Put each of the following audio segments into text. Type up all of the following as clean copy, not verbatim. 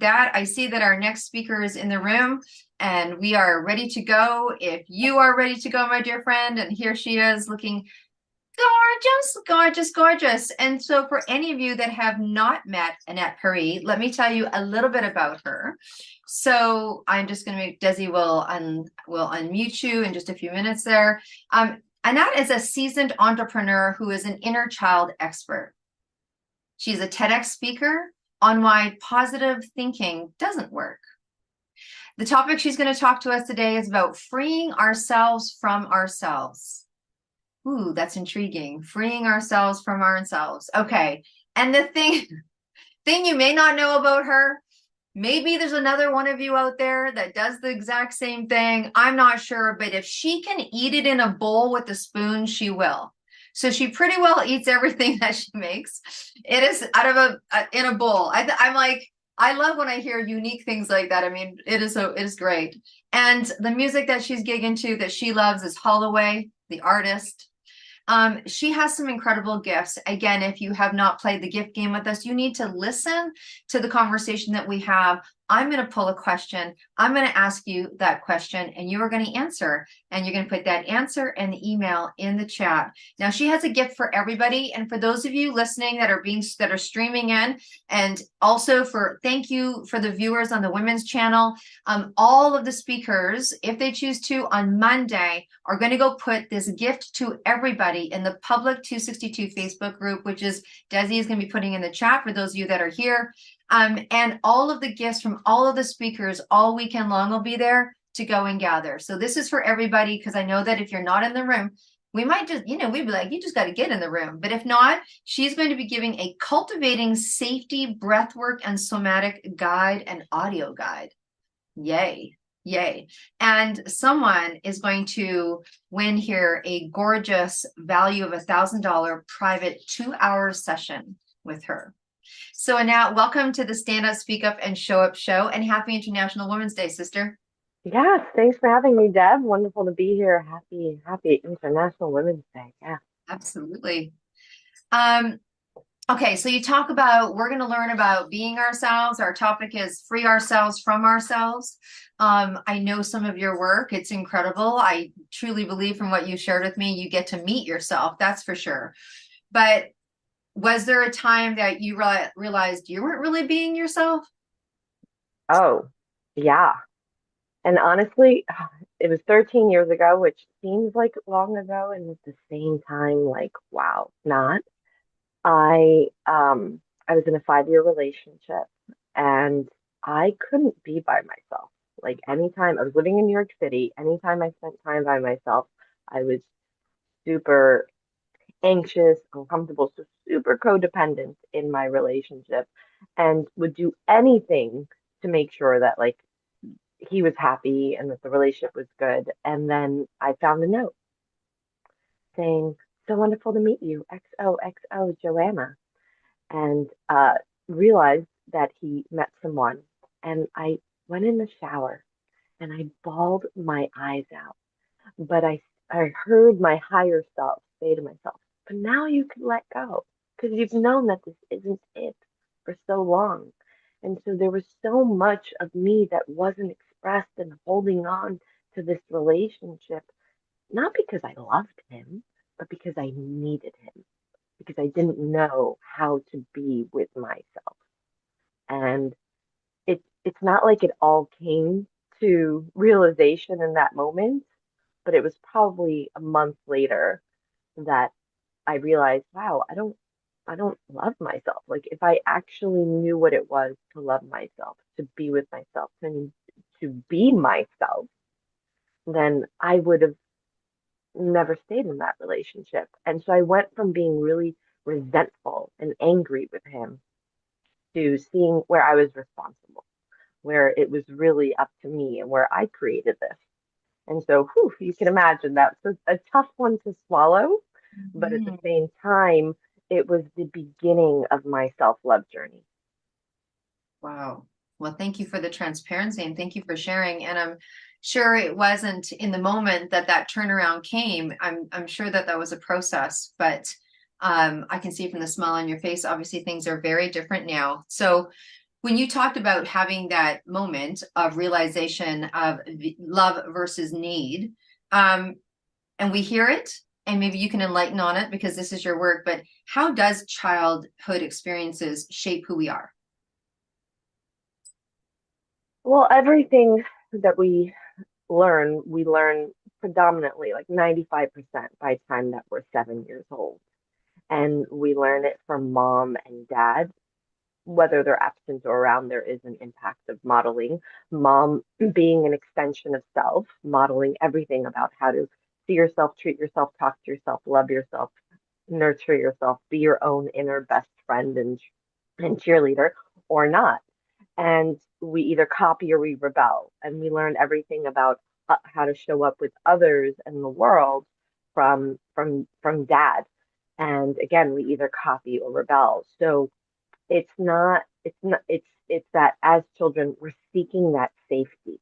that, I see that our next speaker is in the room and we are ready to go. If you are ready to go, my dear friend, and here she is looking gorgeous, gorgeous, gorgeous. And so for any of you that have not met Anat Peri, let me tell you a little bit about her. So I'm just going to make Desi will unmute you in just a few minutes there. Anat is a seasoned entrepreneur who is an inner child expert. She's a TEDx speaker on why positive thinking doesn't work. The topic she's going to talk to us today is about freeing ourselves from ourselves. Ooh, that's intriguing. Freeing ourselves from ourselves. Okay. And the thing you may not know about her, maybe there's another one of you out there that does the exact same thing. I'm not sure, but if she can eat it in a bowl with a spoon, she will. So she pretty well eats everything that she makes. It is out of in a bowl. I'm like, I love when I hear unique things like that. I mean, it is great. And the music that she's gigging to that she loves is Holloway, the artist. She has some incredible gifts. Again, if you have not played the gift game with us, you need to listen to the conversation that we have. I'm going to pull a question. I'm going to ask you that question and you are going to answer, and you're going to put that answer and the email in the chat. Now, she has a gift for everybody. And for those of you listening that are streaming in, and also thank you for the viewers on the women's channel. All of the speakers, if they choose to on Monday, are going to go put this gift to everybody in the public 262 Facebook group, which is Desi is going to be putting in the chat for those of you that are here. And all of the gifts from all of the speakers all weekend long will be there to go and gather. So this is for everybody, because I know that if you're not in the room, we might just, we'd be like, you just got to get in the room. But if not, she's going to be giving a cultivating safety breathwork and somatic guide and audio guide. Yay. Yay. And someone is going to win here a gorgeous value of $1,000 private 2-hour session with her. So Anat, welcome to the Stand Up, Speak Up, and Show Up show, and happy International Women's Day, sister. Yes, thanks for having me, Deb. Wonderful to be here. Happy International Women's Day. Yeah. Absolutely. Okay, so we're going to learn about being ourselves. Our topic is free ourselves from ourselves. I know some of your work. It's incredible. I truly believe from what you shared with me, you get to meet yourself. That's for sure. But was there a time that you realized you weren't really being yourself? Oh, yeah. And honestly, it was 13 years ago, which seems like long ago, and at the same time, like, wow, not. I was in a 5-year relationship and I couldn't be by myself. Like anytime I was living in New York City, anytime I spent time by myself, I was super anxious, uncomfortable, so super codependent in my relationship and would do anything to make sure that like he was happy and that the relationship was good. And then I found a note saying, "So wonderful to meet you, XOXO Joanna." And realized that he met someone. And I went in the shower and I bawled my eyes out. But I heard my higher self say to myself, but now you can let go because you've known that this isn't it for so long. And so there was so much of me that wasn't expressed and holding on to this relationship, not because I loved him, but because I needed him, because I didn't know how to be with myself. And it's not like it all came to realization in that moment, but it was probably a month later that I realized, wow, I don't love myself. Like if I actually knew what it was to love myself, to be with myself, and to be myself, then I would have never stayed in that relationship. And so I went from being really resentful and angry with him to seeing where I was responsible, where it was really up to me and where I created this. And so, whew, you can imagine that's a tough one to swallow, but at the Mhm. same time, it was the beginning of my self-love journey. Wow. Well, thank you for the transparency and thank you for sharing. And I'm sure it wasn't in the moment that turnaround came. I'm sure that was a process, but I can see from the smile on your face, obviously things are very different now. So when you talked about having that moment of realization of love versus need, um, and we hear it, and maybe you can enlighten on it because this is your work, but how does childhood experiences shape who we are? Well, everything that we learn predominantly like 95% by the time that we're 7 years old. And we learn it from mom and dad, whether they're absent or around, there is an impact of modeling. Mom being an extension of self, modeling everything about how to see yourself, treat yourself, talk to yourself, love yourself, nurture yourself, be your own inner best friend and cheerleader or not. And we either copy or we rebel. And we learn everything about how to show up with others in the world from dad. And again, we either copy or rebel. So it's that as children, we're seeking that safety.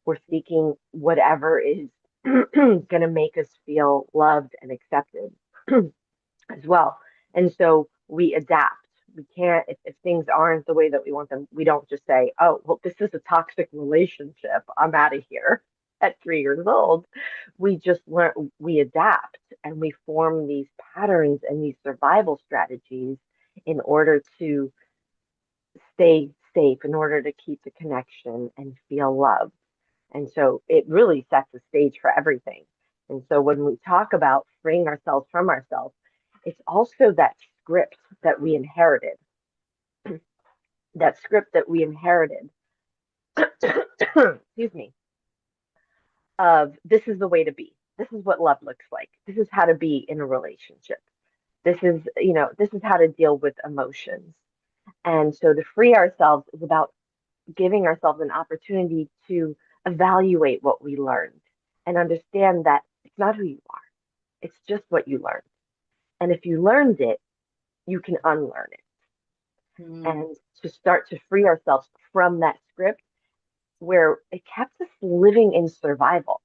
We're seeking whatever is going to make us feel loved and accepted as well. And so we adapt. We can't, if things aren't the way that we want them, we don't just say, oh, well, this is a toxic relationship. I'm out of here at 3 years old. We just learn, we adapt and we form these patterns and these survival strategies in order to stay safe, in order to keep the connection and feel loved. And so it really sets the stage for everything. And so when we talk about freeing ourselves from ourselves, it's also that script that we inherited, that script that we inherited, excuse me, of this is the way to be. This is what love looks like. This is how to be in a relationship. This is how to deal with emotions. And so to free ourselves is about giving ourselves an opportunity to evaluate what we learned and understand that it's not who you are. It's just what you learned. And if you learned it, you can unlearn it. Mm. And to start to free ourselves from that script where it kept us living in survival.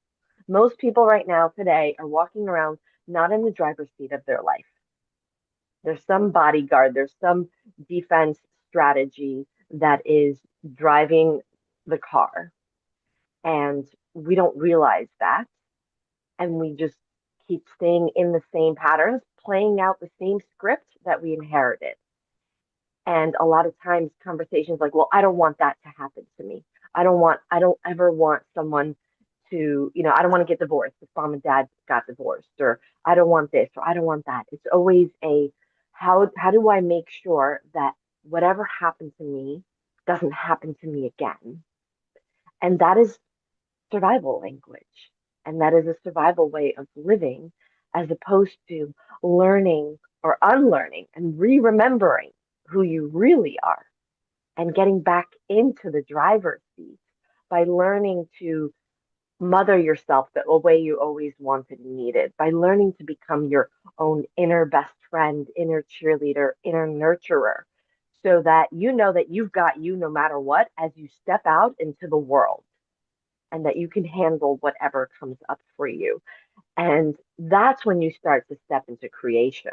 Most people right now today are walking around not in the driver's seat of their life. There's some bodyguard, there's some defense strategy that is driving the car. And we don't realize that. And we just keep staying in the same patterns, playing out the same script that we inherited. And a lot of times conversations like, well, I don't want that to happen to me. I don't ever want someone to, I don't want to get divorced if mom and dad got divorced, or I don't want this, or I don't want that. It's always how do I make sure that whatever happened to me doesn't happen to me again? And that is survival language. And that is a survival way of living as opposed to learning or unlearning and re remembering who you really are and getting back into the driver's seat by learning to mother yourself the way you always wanted and needed, by learning to become your own inner best friend, inner cheerleader, inner nurturer, so that you know that you've got you no matter what as you step out into the world and that you can handle whatever comes up for you. And that's when you start to step into creation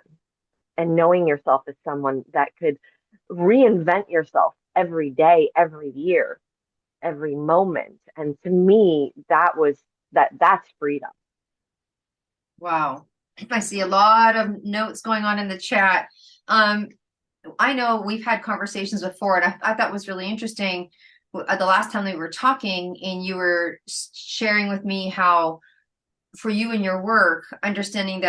and knowing yourself as someone that could reinvent yourself every day, every year, every moment. And to me, that's freedom. Wow. I see a lot of notes going on in the chat. Um, I know we've had conversations before, and I thought that was really interesting. The last time we were talking, and you were sharing with me how, for you and your work, understanding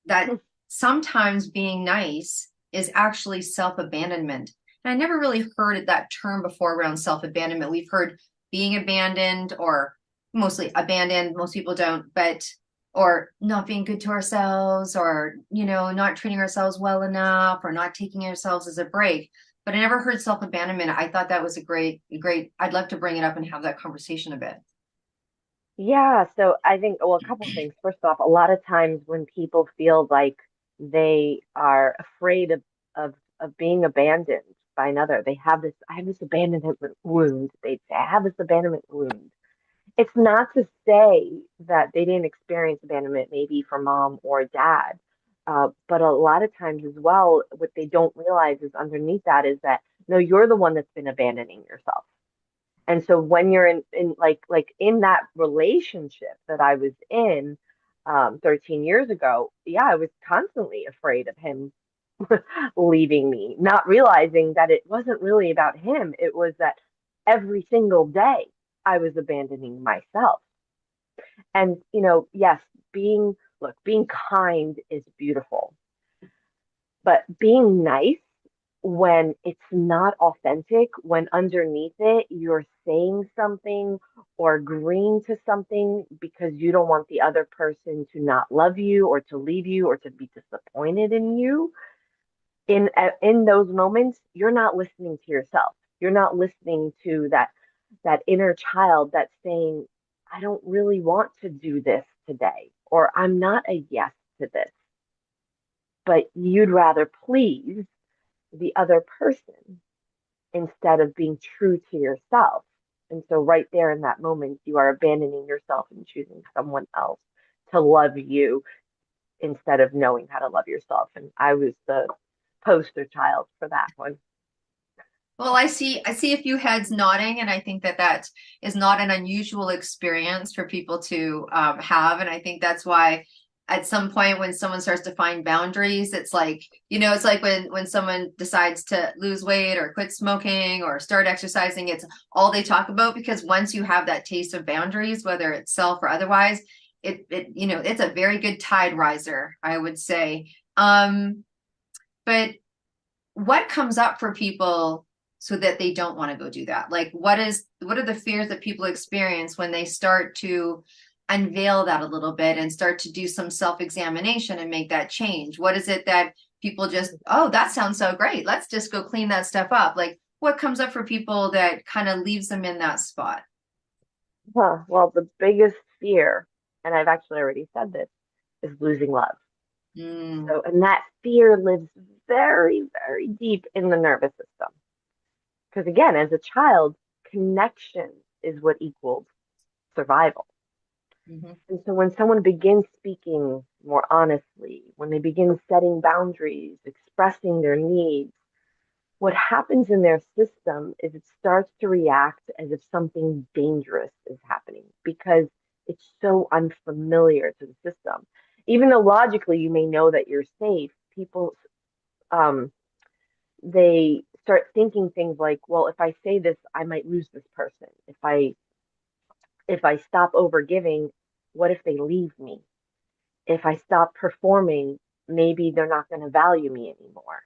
that sometimes being nice is actually self-abandonment. And I never really heard that term before around self-abandonment. We've heard being abandoned or mostly abandoned. Most people don't, but or not being good to ourselves or, not treating ourselves well enough or not taking ourselves as a break. But I never heard self-abandonment. I thought that was a great, I'd love to bring it up and have that conversation a bit. Yeah, so I think, well, a couple things. First off, a lot of times when people feel like they are afraid of being abandoned by another, I have this abandonment wound. They say, I have this abandonment wound. It's not to say that they didn't experience abandonment maybe from mom or dad. But a lot of times as well, what they don't realize is underneath that is that No, you're the one that's been abandoning yourself. And so when you're in like in that relationship that I was in 13 years ago, yeah, I was constantly afraid of him leaving me, not realizing that it wasn't really about him. It was that every single day I was abandoning myself. And, yes, being kind is beautiful, but being nice when it's not authentic, when underneath it you're saying something or agreeing to something because you don't want the other person to not love you or to leave you or to be disappointed in you, in those moments, you're not listening to yourself. You're not listening to that inner child that's saying, I don't really want to do this today, or I'm not a yes to this, but you'd rather please the other person instead of being true to yourself. And so, right there in that moment, you are abandoning yourself and choosing someone else to love you instead of knowing how to love yourself. And I was the poster child for that one. Well, I see a few heads nodding, and I think that that is not an unusual experience for people to have, and I think that's why at some point when someone starts to find boundaries, it's like, it's like when someone decides to lose weight or quit smoking or start exercising, it's all they talk about because once you have that taste of boundaries, whether it's self or otherwise, it's a very good tide riser, I would say. But what comes up for people so that they don't want to go do that? Like what are the fears that people experience when they start to unveil that a little bit and start to do some self-examination and make that change? What is it that people just, oh, that sounds so great, let's just go clean that stuff up? Like what comes up for people that kind of leaves them in that spot? Huh. Well, the biggest fear, and I've actually already said this, is losing love. Mm, So, and that fear lives very, very deep in the nervous system. Because again, as a child, connection is what equals survival. mhm. And so when someone begins speaking more honestly, when they begin setting boundaries, expressing their needs, what happens in their system is it starts to react as if something dangerous is happening because it's so unfamiliar to the system. Even though logically you may know that you're safe, people um, they start thinking things like, well, if I say this, I might lose this person. If I stop over giving, what if they leave me? If I stop performing, maybe they're not going to value me anymore.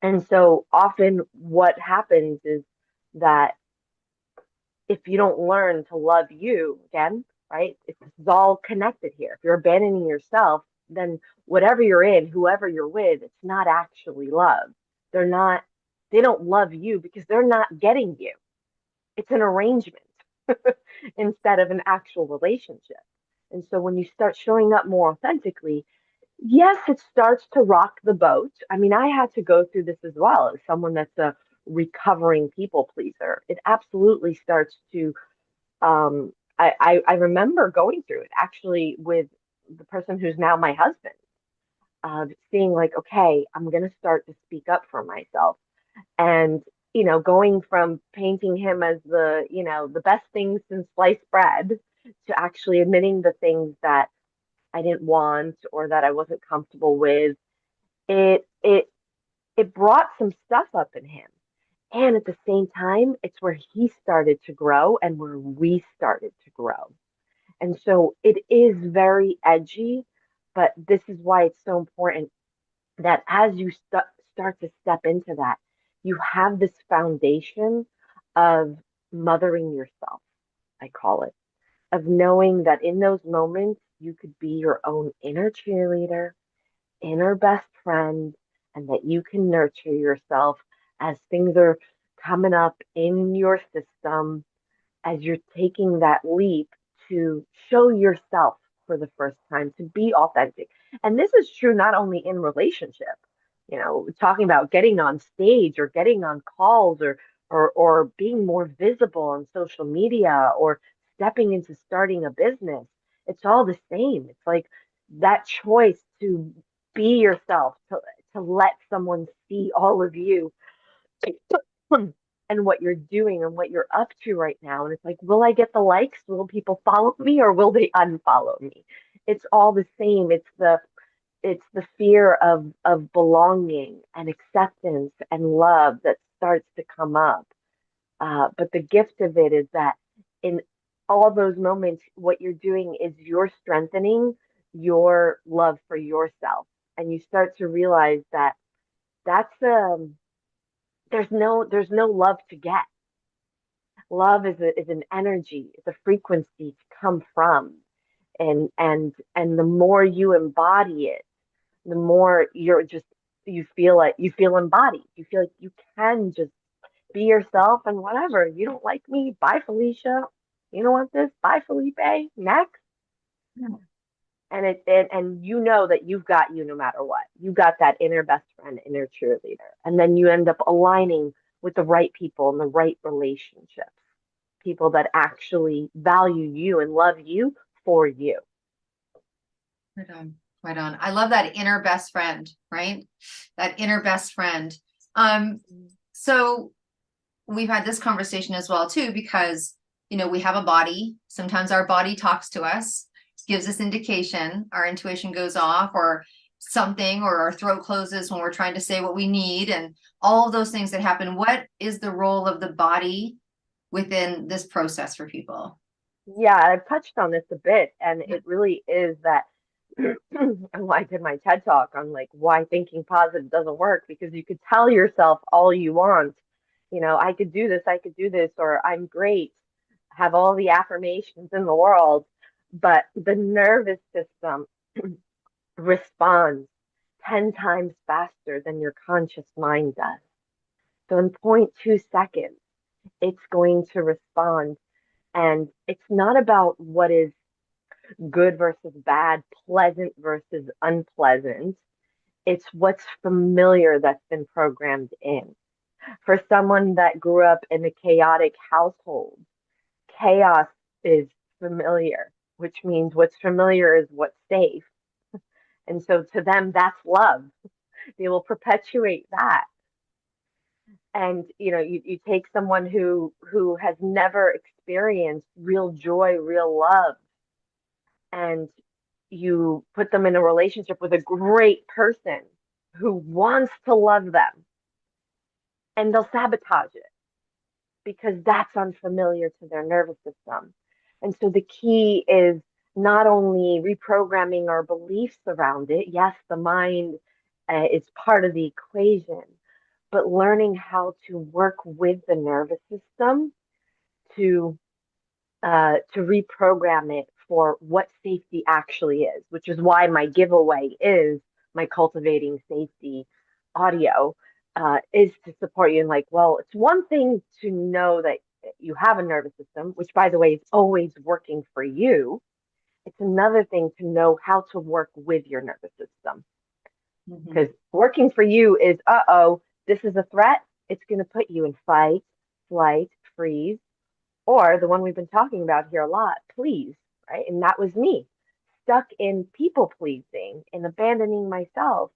And so often what happens is that if you don't learn to love you again, right? It's all connected here. If you're abandoning yourself, then whatever you're in, whoever you're with, it's not actually love. They're not, they don't love you because they're not getting you. It's an arrangement instead of an actual relationship. And so when you start showing up more authentically, yes, it starts to rock the boat. I mean, I had to go through this as well as someone that's a recovering people pleaser. It absolutely starts to I remember going through it actually with the person who's now my husband, seeing like, okay, I'm gonna start to speak up for myself. And, going from painting him as the best thing since sliced bread to actually admitting the things that I didn't want or that I wasn't comfortable with, it it it brought some stuff up in him. And at the same time, it's where he started to grow and where we started to grow. And so it is very edgy, but this is why it's so important that as you start to step into that, you have this foundation of mothering yourself, I call it, of knowing that in those moments, you could be your own inner cheerleader, inner best friend, and that you can nurture yourself as things are coming up in your system, as you're taking that leap to show yourself for the first time, to be authentic. And this is true not only in relationship, talking about getting on stage or getting on calls or being more visible on social media or stepping into starting a business. It's all the same. It's like that choice to be yourself, to let someone see all of you and what you're doing and what you're up to right now. And it's like, will I get the likes? Will people follow me or will they unfollow me? It's all the same. It's the fear of belonging and acceptance and love that starts to come up. But the gift of it is that in all those moments, what you're doing is you're strengthening your love for yourself, and you start to realize that that's there's no love to get. Love is an energy, it's a frequency to come from, and the more you embody it, the more you feel embodied. You feel like you can just be yourself and whatever. You don't like me? Bye, Felicia. You don't want this? Bye, Felipe. Next. And you know that you've got you no matter what. You got that inner best friend, inner cheerleader. And then you end up aligning with the right people and the right relationships. People that actually value you and love you for you. Right on. Right on. I love that inner best friend, right? That inner best friend. So we've had this conversation as well too, because we have a body. Sometimes our body talks to us, gives us indication, our intuition goes off or something, or our throat closes when we're trying to say what we need, and all of those things that happen. What is the role of the body within this process for people? Yeah, I've touched on this a bit, and it really is that. And why I did my TED talk on like why thinking positive doesn't work, because you could tell yourself all you want, I could do this, or I'm great, have all the affirmations in the world, but the nervous system responds 10 times faster than your conscious mind does. So in point 0.2 seconds, it's going to respond. And it's not about what is good versus bad, pleasant versus unpleasant. It's what's familiar that's been programmed in. For someone that grew up in a chaotic household, chaos is familiar, which means what's familiar is what's safe. And so to them, that's love. They will perpetuate that. And you take someone who has never experienced real joy, real love, and you put them in a relationship with a great person who wants to love them, and they'll sabotage it because that's unfamiliar to their nervous system. And so the key is not only reprogramming our beliefs around it. Yes, the mind is part of the equation, but learning how to work with the nervous system to to reprogram it for what safety actually is, which is why my giveaway is my Cultivating Safety audio, is to support you in like, well, it's one thing to know that you have a nervous system, which by the way is always working for you. It's another thing to know how to work with your nervous system. Mm-hmm. Because working for you is, uh-oh, this is a threat. It's going to put you in fight, flight, freeze, or the one we've been talking about here a lot, please, right? And that was me, stuck in people pleasing and abandoning myself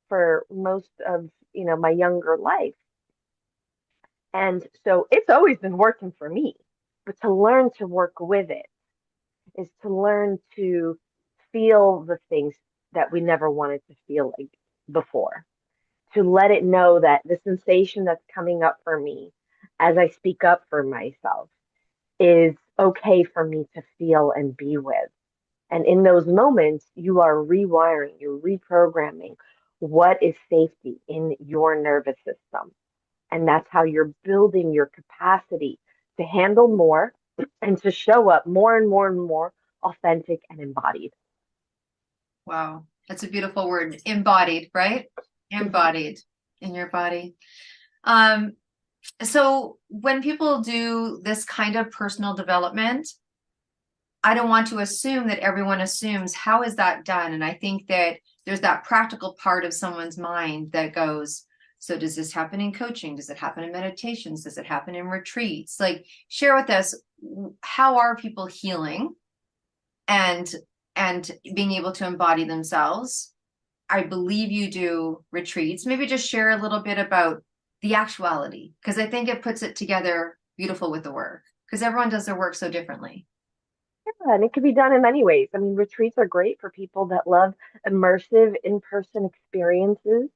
for most of, my younger life. And so it's always been working for me. But to learn to work with it is to learn to feel the things that we never wanted to feel like before. To let it know that the sensation that's coming up for me as I speak up for myself is okay for me to feel and be with. And in those moments, you are rewiring, you're reprogramming what is safety in your nervous system. And that's how you're building your capacity to handle more and to show up more and more and more authentic and embodied. Wow, that's a beautiful word. Embodied, right? Embodied in your body. Um, so when people do this kind of personal development, I don't want to assume that everyone assumes how is that done. And I think that there's that practical part of someone's mind that goes, so does this happen in coaching? Does it happen in meditations? Does it happen in retreats? Like, share with us, how are people healing and being able to embody themselves? I believe you do retreats. Maybe just share a little bit about the actuality, because I think it puts it together beautiful with the work, because everyone does their work so differently. Yeah, and it can be done in many ways. I mean, retreats are great for people that love immersive in-person experiences.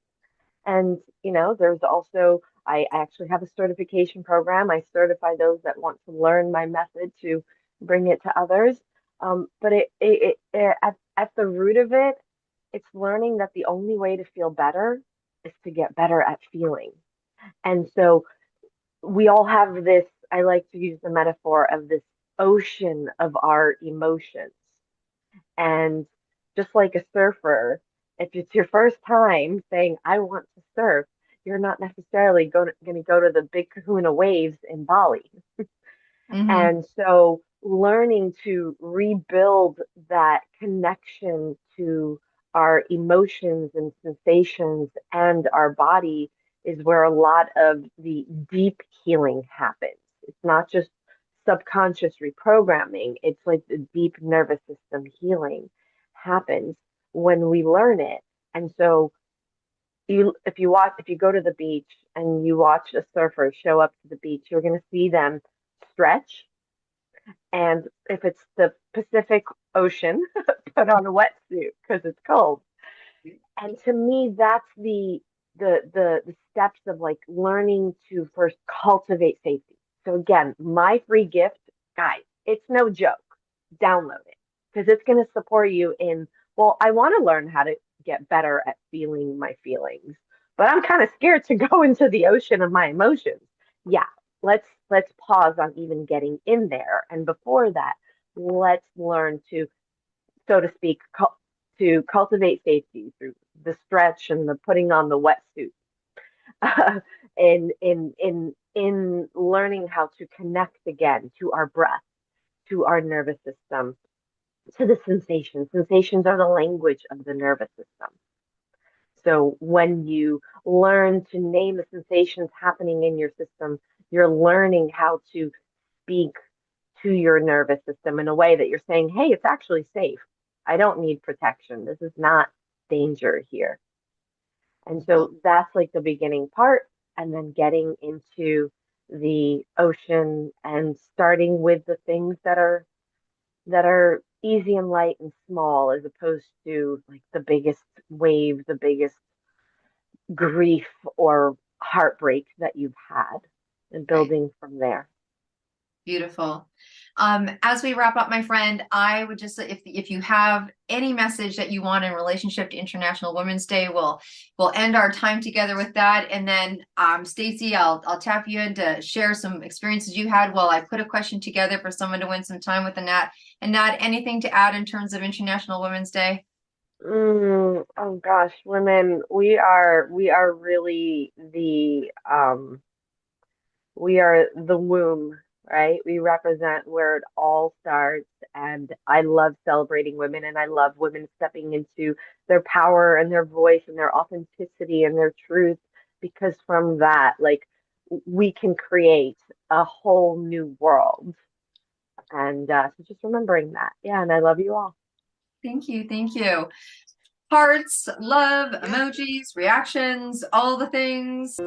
And, there's also, I actually have a certification program. I certify those that want to learn my method to bring it to others. But at the root of it, it's learning that the only way to feel better is to get better at feeling. And so we all have this, I like to use the metaphor of this ocean of our emotions. And just like a surfer, if it's your first time saying, I want to surf, you're not necessarily going to go to the big kahuna waves in Bali. Hmm. And so learning to rebuild that connection to our emotions and sensations and our body is where a lot of the deep healing happens. It's not just subconscious reprogramming, it's like the deep nervous system healing happens when we learn it. And so if you go to the beach and you watch a surfer show up to the beach, you're going to see them stretch, and if it's the Pacific Ocean, put on a wetsuit because it's cold. And to me, that's the steps of like learning to first cultivate safety. So again, my free gift, guys, it's no joke. Download it because it's going to support you in, well, I want to learn how to get better at feeling my feelings, but I'm kind of scared to go into the ocean of my emotions. Yeah, let's pause on even getting in there. And before that, let's learn to, so to speak, to cultivate safety through the stretch and the putting on the wetsuit, in learning how to connect again to our breath, to our nervous system, to the sensations. Sensations are the language of the nervous system. So when you learn to name the sensations happening in your system, you're learning how to speak to your nervous system in a way that you're saying, hey, it's actually safe. I don't need protection. This is not danger here. And so that's like the beginning part. And then getting into the ocean and starting with the things that are easy and light and small as opposed to like the biggest wave, the biggest grief or heartbreak that you've had, and Right. building from there. Beautiful. As we wrap up, my friend, I would just, if you have any message that you want in relationship to International Women's Day, we'll end our time together with that. And then, Stacy, I'll tap you in to share some experiences you had while I put a question together for someone to win some time with Anat. And Nat, anything to add in terms of International Women's Day? Oh gosh, women, we are really the womb, right? We represent where it all starts. And I love celebrating women, and I love women stepping into their power and their voice and their authenticity and their truth, because from that, like, we can create a whole new world. And so just remembering that. Yeah, and I love you all. Thank you. Thank you. Hearts, love, emojis, reactions, all the things.